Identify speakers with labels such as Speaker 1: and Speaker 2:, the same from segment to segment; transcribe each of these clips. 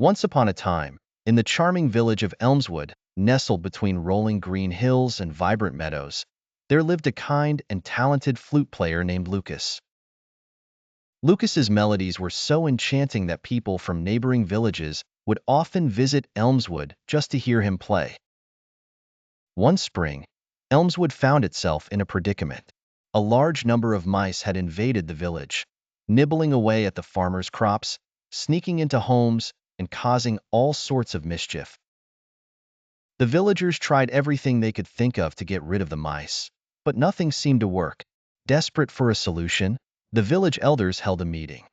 Speaker 1: Once upon a time, in the charming village of Elmswood, nestled between rolling green hills and vibrant meadows, there lived a kind and talented flute player named Lucas. Lucas's melodies were so enchanting that people from neighboring villages would often visit Elmswood just to hear him play. One spring, Elmswood found itself in a predicament. A large number of mice had invaded the village, nibbling away at the farmers' crops, sneaking into homes, and causing all sorts of mischief. The villagers tried everything they could think of to get rid of the mice, but nothing seemed to work. Desperate for a solution, the village elders held a meeting.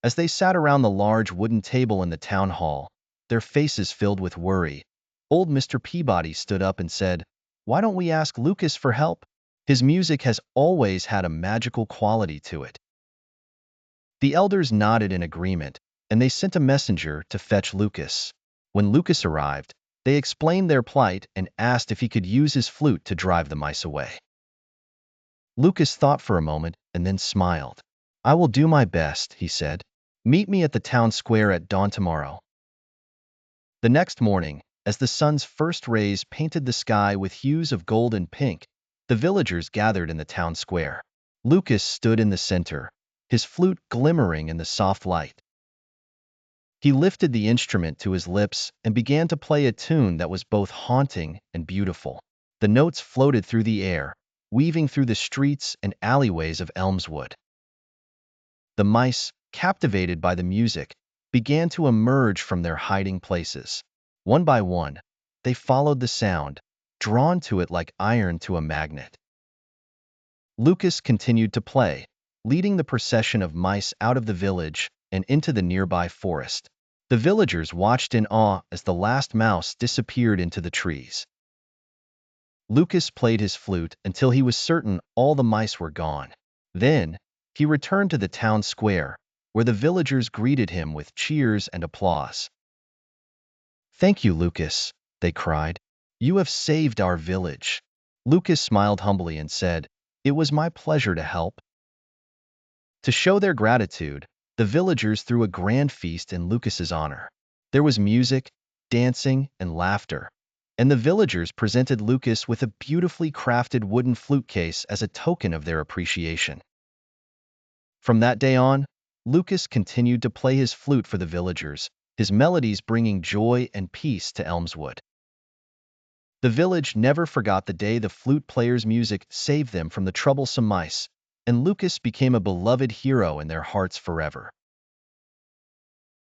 Speaker 1: As they sat around the large wooden table in the town hall, their faces filled with worry, old Mr. Peabody stood up and said, "Why don't we ask Lucas for help? His music has always had a magical quality to it." The elders nodded in agreement, and they sent a messenger to fetch Lucas. When Lucas arrived, they explained their plight and asked if he could use his flute to drive the mice away. Lucas thought for a moment and then smiled. "I will do my best," he said. "Meet me at the town square at dawn tomorrow." The next morning, as the sun's first rays painted the sky with hues of gold and pink, the villagers gathered in the town square. Lucas stood in the center, his flute glimmering in the soft light. He lifted the instrument to his lips and began to play a tune that was both haunting and beautiful. The notes floated through the air, weaving through the streets and alleyways of Elmswood. The mice, captivated by the music, began to emerge from their hiding places. One by one, they followed the sound, drawn to it like iron to a magnet. Lucas continued to play, leading the procession of mice out of the village and into the nearby forest. The villagers watched in awe as the last mouse disappeared into the trees. Lucas played his flute until he was certain all the mice were gone. Then, he returned to the town square, where the villagers greeted him with cheers and applause. "Thank you, Lucas," they cried. "You have saved our village." Lucas smiled humbly and said, "It was my pleasure to help." To show their gratitude, the villagers threw a grand feast in Lucas's honor. There was music, dancing, and laughter, and the villagers presented Lucas with a beautifully crafted wooden flute case as a token of their appreciation. From that day on, Lucas continued to play his flute for the villagers, his melodies bringing joy and peace to Elmswood. The village never forgot the day the flute player's music saved them from the troublesome mice, and Lucas became a beloved hero in their hearts forever.